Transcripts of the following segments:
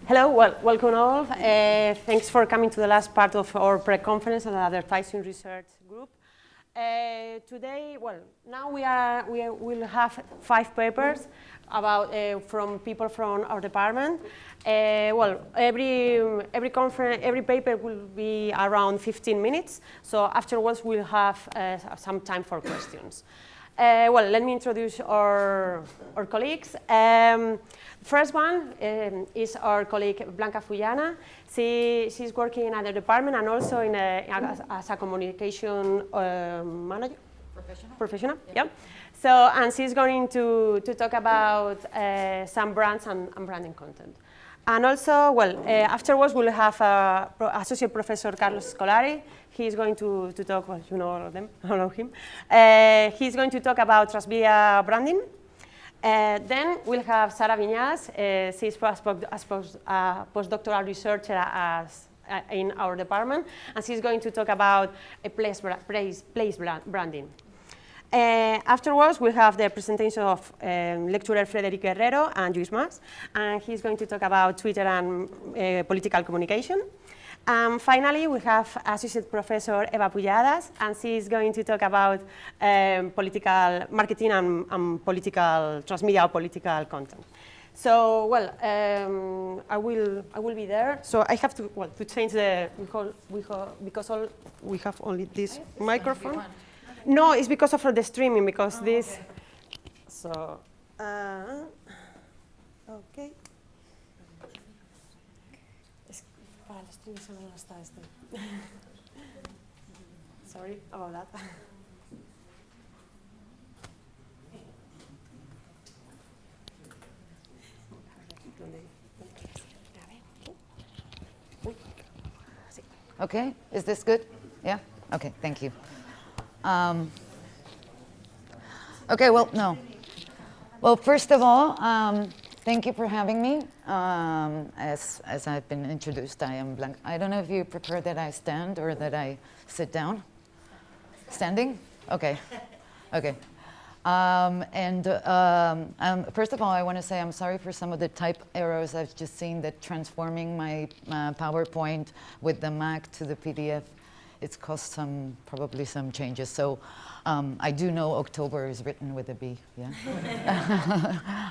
Hello, welcome all. Thanks for coming to the last part of our pre-conference on advertising research group. Today, now we will have 5 papers about from people from our department. Every paper will be around 15 minutes. So afterwards, we'll have some time for questions. Let me introduce our colleagues. First one is our colleague Blanca Fullana. She's working in another department and also as a communication manager. Professional. Yeah. So, and she's going to talk about some brands and branding content. And also, afterwards we'll have Associate Professor Carlos Scolari. He's going to talk, you know all of them, all of him. He's going to talk about transmedia branding. Then we'll have Sara Viñas. She's a postdoctoral researcher in our department, and she's going to talk about place branding. Afterwards, we'll have the presentation of lecturer Frederic Guerrero and Lluís Mas, and he's going to talk about Twitter and political communication. Finally, we have Associate Professor Eva Pujadas, and she's going to talk about political marketing and political transmedia or political content. So, I will be there. So I have to change the because we have only this microphone. No, it's because of the streaming, because this. Okay. So, okay. Para el streaming solo no está este. Sorry about that. Okay, is this good? Yeah? Okay, thank you. Okay, first of all, thank you for having me. As I've been introduced, I am Blanca. I don't know if you prefer that I stand or that I sit down. Standing? Okay. Okay. First of all, I want to say I'm sorry for some of the type errors I've just seen, that transforming my PowerPoint with the Mac to the PDF. It's caused probably some changes. So I do know October is written with a B, yeah?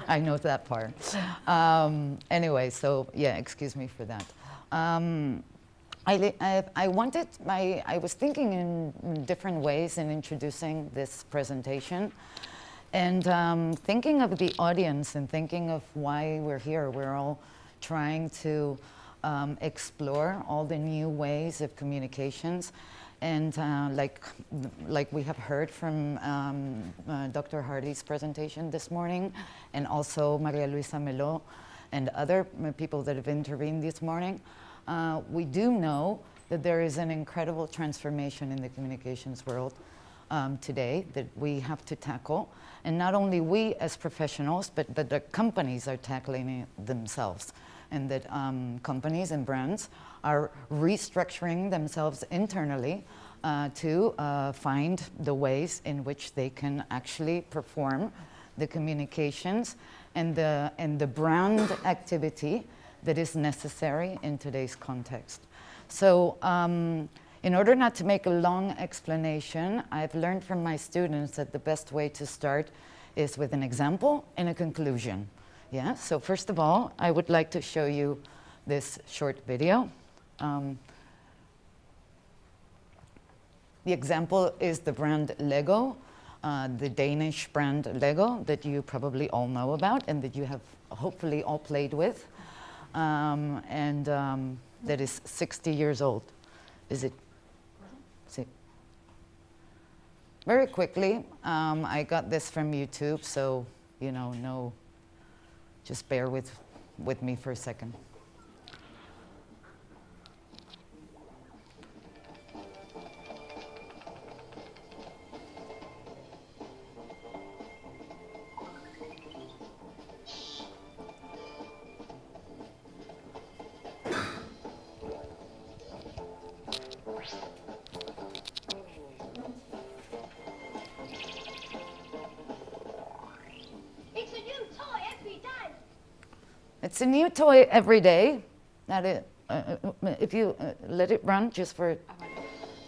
I know that part. Anyway, so yeah, excuse me for that. I was thinking in different ways in introducing this presentation, and thinking of the audience and thinking of why we're here. We're all trying to explore all the new ways of communications, and like we have heard from Dr. Hardy's presentation this morning, and also Maria Luisa Meló and other people that have intervened this morning, we do know that there is an incredible transformation in the communications world today that we have to tackle, and not only we as professionals, but that the companies are tackling it themselves. And that companies and brands are restructuring themselves internally to find the ways in which they can actually perform the communications and the brand activity that is necessary in today's context. So in order not to make a long explanation, I've learned from my students that the best way to start is with an example and a conclusion. Yeah, so first of all, I would like to show you this short video. The example is the brand Lego, the Danish brand Lego that you probably all know about and that you have hopefully all played with, that is 60 years old. Is it? See. Very quickly, I got this from YouTube, so no. Just bear with me for a second. It's a new toy every day. If you let it run just for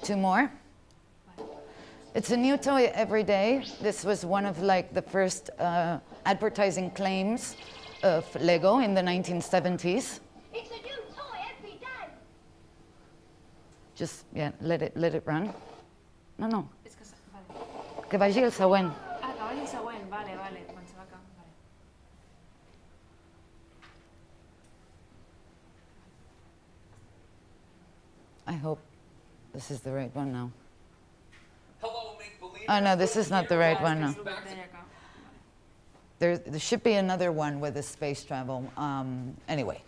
2 more. It's a new toy every day. This was one of like the first advertising claims of Lego in the 1970s. It's a new toy every day. Just, yeah, let it run. No. És que, vale. Que vagi el següent. Ah, que vagi el següent, vale, quan se va acá. Vale. I hope this is the right one now. Hello, make-believers. Oh no, this is not the right one now. És el que deia acá. There should be another one with the space travel. Anyway,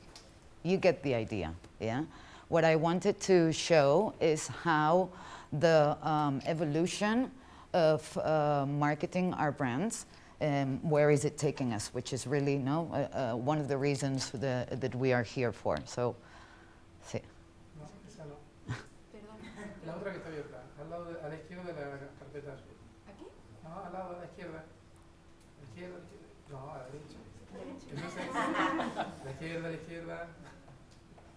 you get the idea, yeah? What I wanted to show is how the evolution of marketing our brands, where is it taking us, which is really one of the reasons that we are here for. So, sí. No, esa no. La otra que está abierta, a la izquierda de la carpeta azul. ¿Aquí? No, al lado, a la izquierda. No, a la derecha. Entonces, a la izquierda.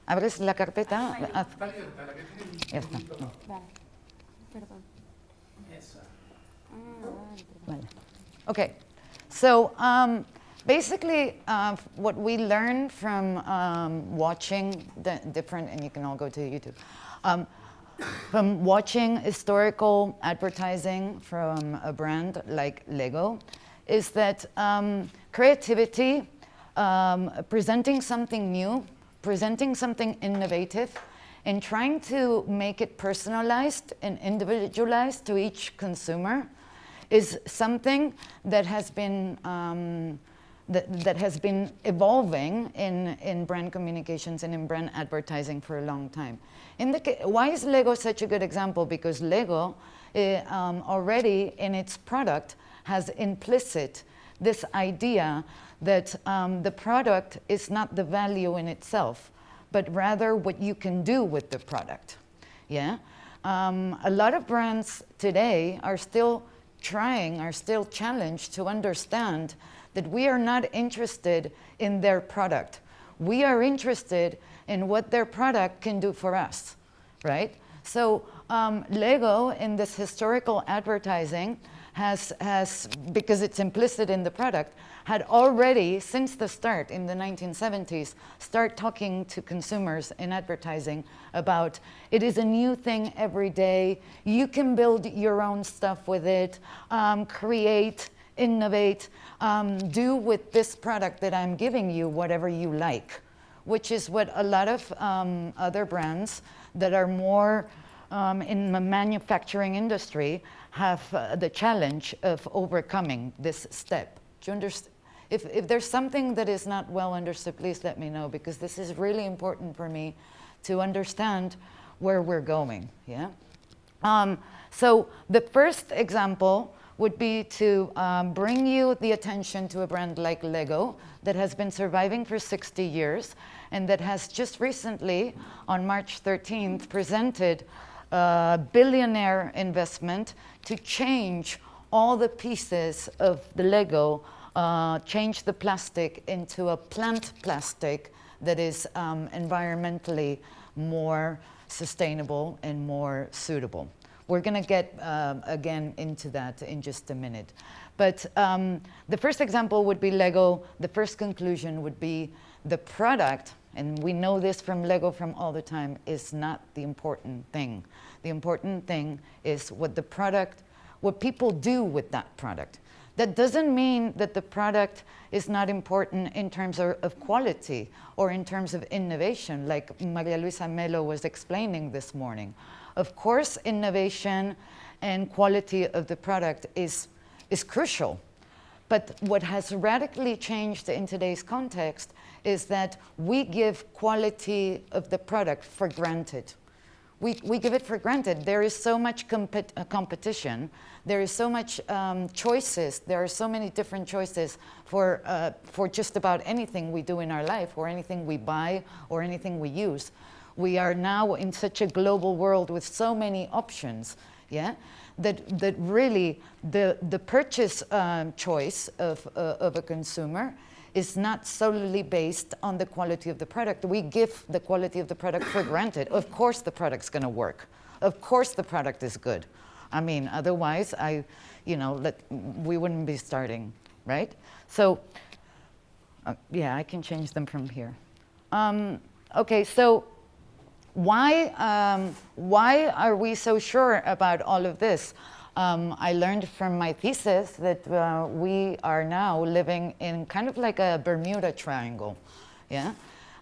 Abres la carpeta. Está abierta, la que tiene Ya está. Vale. Perdón. Esa. Vale. Okay, so basically what we learned from watching the different, and you can all go to YouTube, from watching historical advertising from a brand like Lego, is that creativity, presenting something new, presenting something innovative, and trying to make it personalized and individualized to each consumer is something that has been that has been evolving in brand communications and in brand advertising for a long time. Why is Lego such a good example? Because Lego already in its product has implicit this idea that the product is not the value in itself, but rather what you can do with the product. Yeah, a lot of brands today are still challenged to understand that we are not interested in their product. We are interested in what their product can do for us, right? So Lego in this historical advertising has, because it's implicit in the product, had already, since the start in the 1970s, start talking to consumers in advertising about it is a new thing every day, you can build your own stuff with it, create, innovate, do with this product that I'm giving you whatever you like, which is what a lot of other brands that are more in the manufacturing industry have the challenge of overcoming this step. Do you understand? If there's something that is not well understood, please let me know, because this is really important for me to understand where we're going, yeah? So the first example would be to bring you the attention to a brand like Lego that has been surviving for 60 years and that has just recently, on March 13th, presented a billionaire investment to change all the pieces of the Lego, change the plastic into a plant plastic that is environmentally more sustainable and more suitable. We're going to get again into that in just a minute. But the first example would be Lego. The first conclusion would be the product, and we know this from Lego from all the time, is not the important thing. The important thing is what the product, what people do with that product. That doesn't mean that the product is not important in terms of quality or in terms of innovation, like Maria Luisa Melo was explaining this morning. Of course, innovation and quality of the product is crucial. But what has radically changed in today's context is that we give quality of the product for granted. We give it for granted. There is so much competition. There is so much choices. There are so many different choices for just about anything we do in our life, or anything we buy, or anything we use. We are now in such a global world with so many options. yeah? That really the purchase choice of a consumer is not solely based on the quality of the product. We give the quality of the product for granted. Of course the product's gonna work. Of course the product is good. I mean, otherwise we wouldn't be starting, right? So, yeah, I can change them from here. Okay, so why are we so sure about all of this? I learned from my thesis that we are now living in kind of like a Bermuda Triangle, yeah?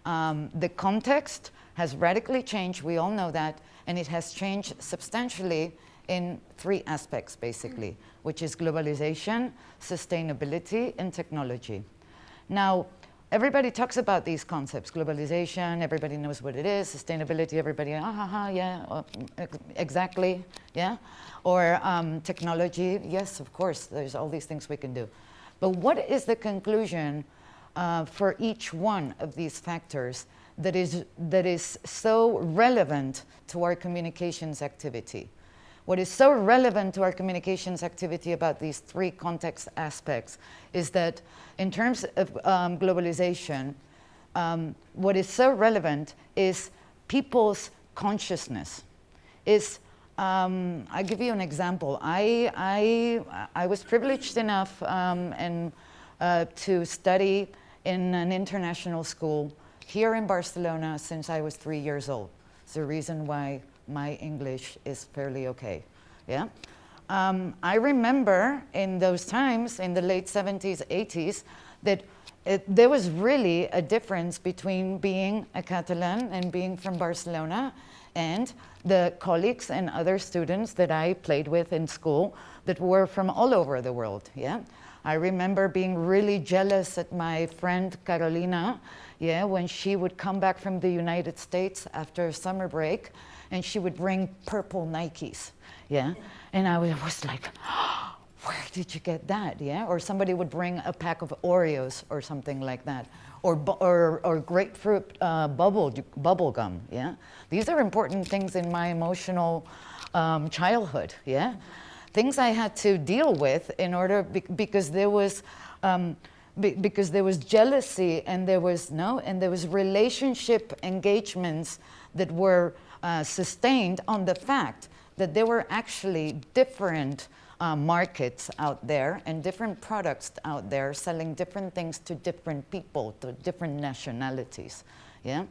The context has radically changed, we all know that, and it has changed substantially in 3 aspects, basically, which is globalization, sustainability, and technology. Now, everybody talks about these concepts, globalization, everybody knows what it is, sustainability, everybody, yeah, exactly, yeah? Or technology, yes, of course, there's all these things we can do. But what is the conclusion for each one of these factors that is so relevant to our communications activity? What is so relevant to our communications activity about these 3 context aspects is that in terms of globalization, what is so relevant is people's consciousness. I'll give you an example. I was privileged enough to study in an international school here in Barcelona since I was 3 years old. It's the reason why my English is fairly okay, yeah? I remember in those times, in the late 70s, 80s, that there was really a difference between being a Catalan and being from Barcelona and the colleagues and other students that I played with in school that were from all over the world, yeah? I remember being really jealous at my friend Carolina, yeah, when she would come back from the United States after summer break and she would bring purple Nikes, yeah? And I was like, oh, where did you get that, yeah? Or somebody would bring a pack of Oreos or something like that. Or grapefruit bubble gum, yeah? These are important things in my emotional childhood, yeah? Things I had to deal with in order, because there was jealousy and there was relationship engagements that were sustained on the fact that there were actually different markets out there and different products out there selling different things to different people, to different nationalities, yeah?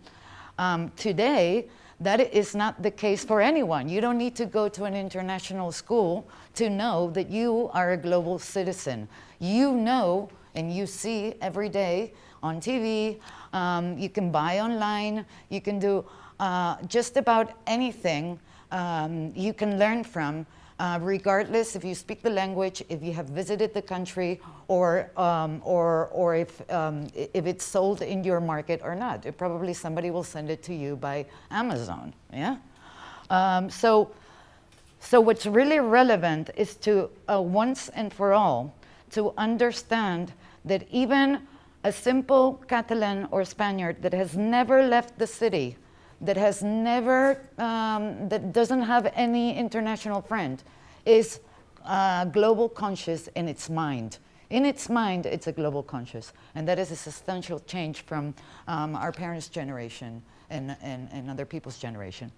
Today, that is not the case for anyone. You don't need to go to an international school to know that you are a global citizen. You know and you see every day on TV, you can buy online, you can do just about anything you can learn from, regardless if you speak the language, if you have visited the country, or if it's sold in your market or not. Probably somebody will send it to you by Amazon, yeah? So what's really relevant is to, once and for all, to understand that even a simple Catalan or Spaniard that has never left the city, that has never, that doesn't have any international friend, is global conscious in its mind. In its mind, it's a global conscious. And that is a substantial change from our parents' generation and other people's generation.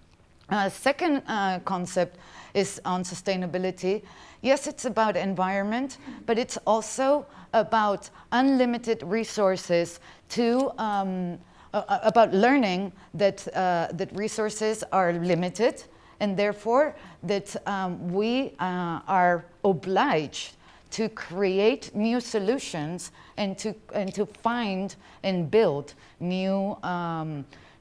Second concept is on sustainability. Yes, it's about environment, but it's also about unlimited resources to about learning that, that resources are limited, and therefore that we are obliged to create new solutions and to find and build new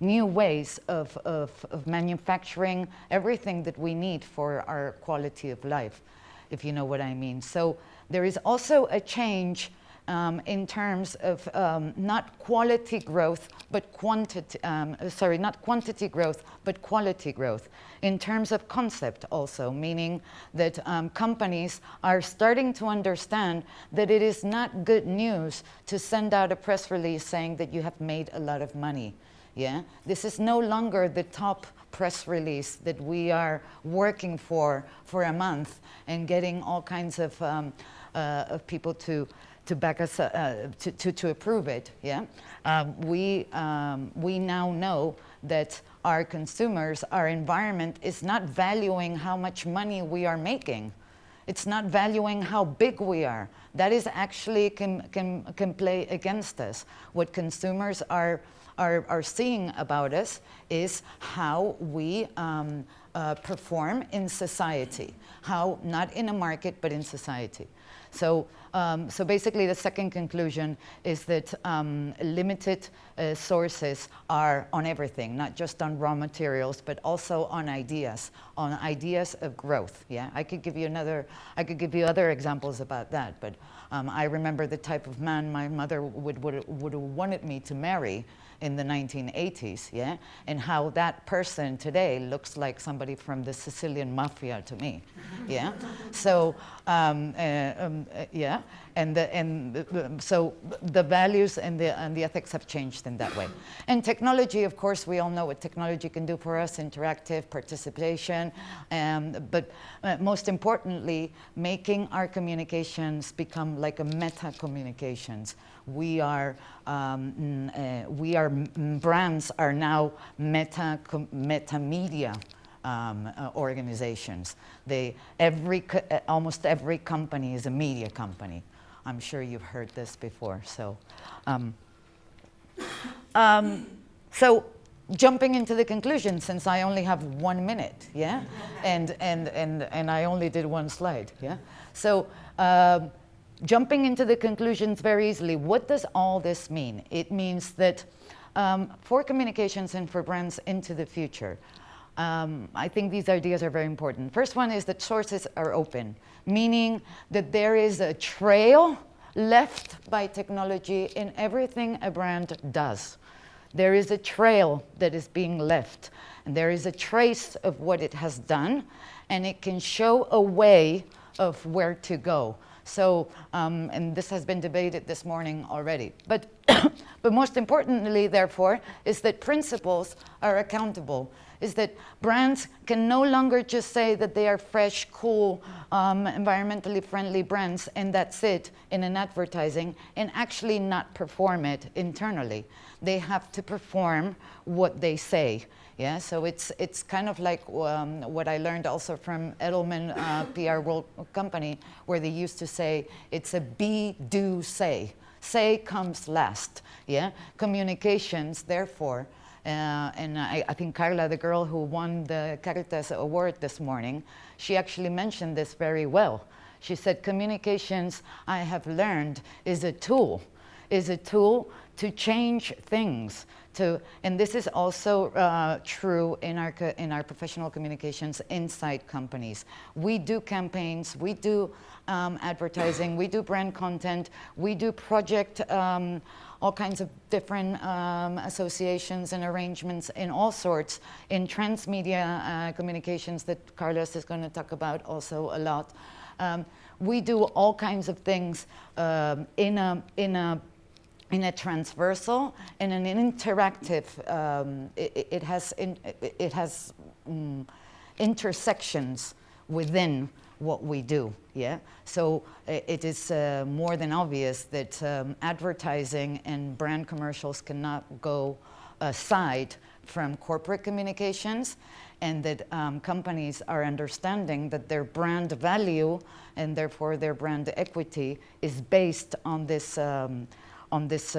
new ways of manufacturing everything that we need for our quality of life, if you know what I mean. So there is also a change in terms of not quality growth, but quantity, not quantity growth, but quality growth. In terms of concept also, meaning that companies are starting to understand that it is not good news to send out a press release saying that you have made a lot of money. Yeah, this is no longer the top press release that we are working for a month and getting all kinds of people to back us to approve it. Yeah, we now know that our consumers, our environment is not valuing how much money we are making. It's not valuing how big we are. That is actually can play against us. What consumers are seeing about us is how we perform in society. How, not in a market, but in society. So basically the second conclusion is that limited sources are on everything, not just on raw materials, but also on ideas of growth. Yeah, I could give you other examples about that, but I remember the type of man my mother would have wanted me to marry in the 1980s, yeah, and how that person today looks like somebody from the Sicilian mafia to me, yeah. So yeah, so the values and the ethics have changed in that way. And technology, of course, we all know what technology can do for us: interactive participation, but most importantly, making our communications become like a meta communications. Brands are now meta media organizations. Almost every company is a media company. I'm sure you've heard this before. So, so jumping into the conclusion, since I only have 1 minute, yeah, and I only did one slide, yeah. So. Jumping into the conclusions very easily, what does all this mean? It means that for communications and for brands into the future, I think these ideas are very important. First one is that sources are open, meaning that there is a trail left by technology in everything a brand does. There is a trail that is being left, and there is a trace of what it has done, and it can show a way of where to go. So, and this has been debated this morning already. But, but most importantly, therefore, is that principals are accountable. Is that brands can no longer just say that they are fresh, cool, environmentally friendly brands, and that's it in an advertising, and actually not perform it internally. They have to perform what they say. Yeah, so it's kind of like what I learned also from Edelman PR World Company, where they used to say it's a be, do, say. Say comes last. Yeah, communications, therefore, and I think Carla, the girl who won the Caritas Award this morning, she actually mentioned this very well. She said, communications, I have learned, is a tool to change things. And this is also true in our professional communications inside companies. We do campaigns, we do advertising, we do brand content, we do project, all kinds of different associations and arrangements in all sorts, in transmedia communications that Carlos is going to talk about also a lot. We do all kinds of things in a transversal and an interactive. It has intersections within what we do. Yeah. So it is more than obvious that advertising and brand commercials cannot go aside from corporate communications, and that companies are understanding that their brand value and therefore their brand equity is based on this. On this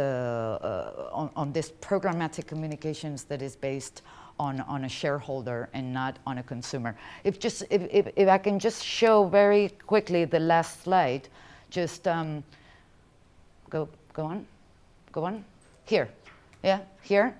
programmatic communications that is based on a shareholder and not on a consumer. If I can just show very quickly the last slide, just go on, here, yeah, here,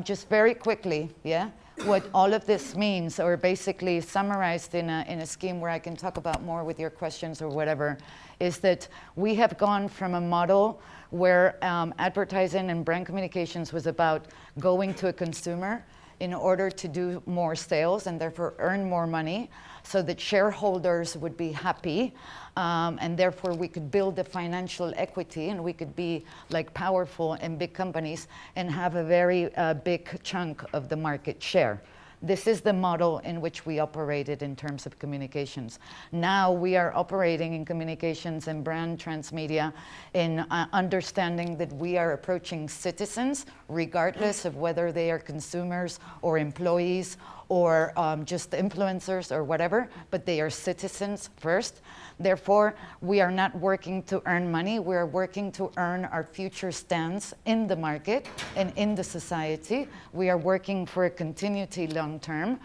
just very quickly, yeah, what all of this means, or basically summarized in a scheme where I can talk about more with your questions or whatever, is that we have gone from a model where advertising and brand communications was about going to a consumer in order to do more sales and therefore earn more money so that shareholders would be happy, and therefore we could build the financial equity and we could be like powerful and big companies and have a very big chunk of the market share. This is the model in which we operated in terms of communications. Now we are operating in communications and brand transmedia in understanding that we are approaching citizens, regardless of whether they are consumers or employees or just influencers or whatever, but they are citizens first. Therefore, we are not working to earn money, we are working to earn our future stance in the market and in the society. We are working for a continuity long term.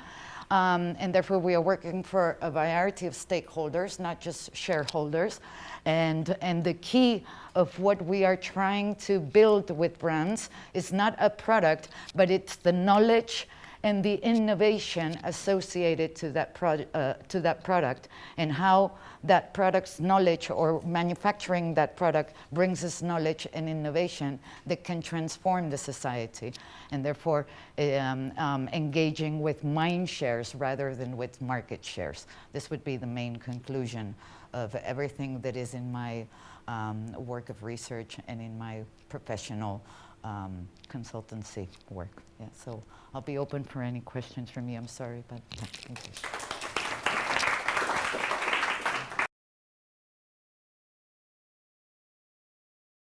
And therefore we are working for a variety of stakeholders, not just shareholders. And the key of what we are trying to build with brands is not a product, but it's the knowledge and the innovation associated to that product, and how that product's knowledge or manufacturing that product brings us knowledge and innovation that can transform the society, and therefore engaging with mind shares rather than with market shares. This would be the main conclusion of everything that is in my work of research and in my professional consultancy work. Yeah, so I'll be open for any questions from you. I'm sorry, but thank you.